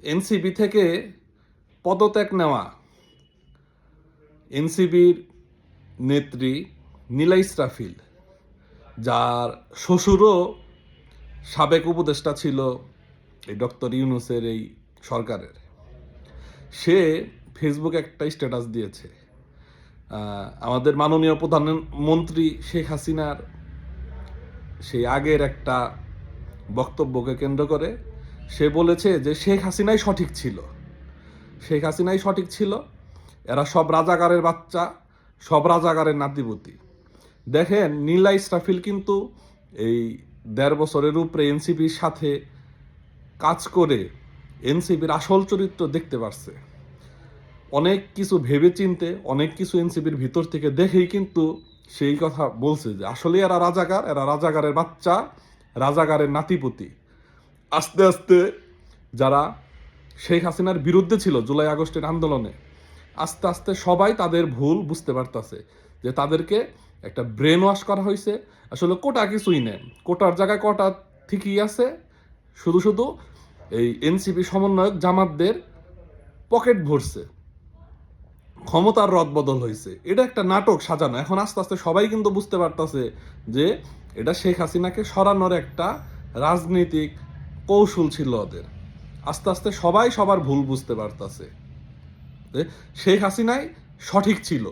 NCP থেকে পদত্যাগ নেওয়া এনসিপির নেত্রী নীলা ইসরাফিল, যার শ্বশুরও সাবেক উপদেষ্টা ছিল এই ডক্টর ইউনূসের এই সরকারের, সে ফেসবুকে একটা স্ট্যাটাস দিয়েছে। আমাদের মাননীয় প্রধানমন্ত্রী শেখ হাসিনার সেই আগের একটা বক্তব্যকে কেন্দ্র করে সে বলেছে যে শেখ হাসিনাই সঠিক ছিল, শেখ হাসিনাই সঠিক ছিল, এরা সব রাজাকারের বাচ্চা, সব রাজাকারের নাতিপুতি। দেখেন, নীলা ইসরাফিল কিন্তু এই ১.৫ বছরের উপরে এনসিপির সাথে কাজ করে এনসিপির আসল চরিত্র দেখতে পারছে। অনেক কিছু ভেবে চিনতে, অনেক কিছু এনসিপির ভিতর থেকে দেখেই কিন্তু সেই কথা বলছে যে আসলে এরা রাজাকার, এরা রাজাকারের বাচ্চা, রাজাকারের নাতিপুতি। আস্তে আস্তে যারা শেখ হাসিনার বিরুদ্ধে ছিল জুলাই আগস্টের আন্দোলনে, আস্তে আস্তে সবাই তাদের ভুল বুঝতে পারতেছে যে তাদেরকে একটা ব্রেন ওয়াশ করা হয়েছে। আসলে কোটা কিছুই নেই, কোটার জায়গায় কোটা ঠিকই আছে, শুধু শুধু এই এনসিপি সমন্বয়ক জামাতদের পকেট ভরছে, ক্ষমতার রদবদল হয়েছে। এটা একটা নাটক সাজানো। এখন আস্তে আস্তে সবাই কিন্তু বুঝতে পারতেছে যে এটা শেখ হাসিনাকে সরানোর একটা রাজনৈতিক কৌশল ছিল ওদের। আস্তে আস্তে সবাই সবার ভুল বুঝতে পারতেছে। শেখ হাসিনাই সঠিক ছিল।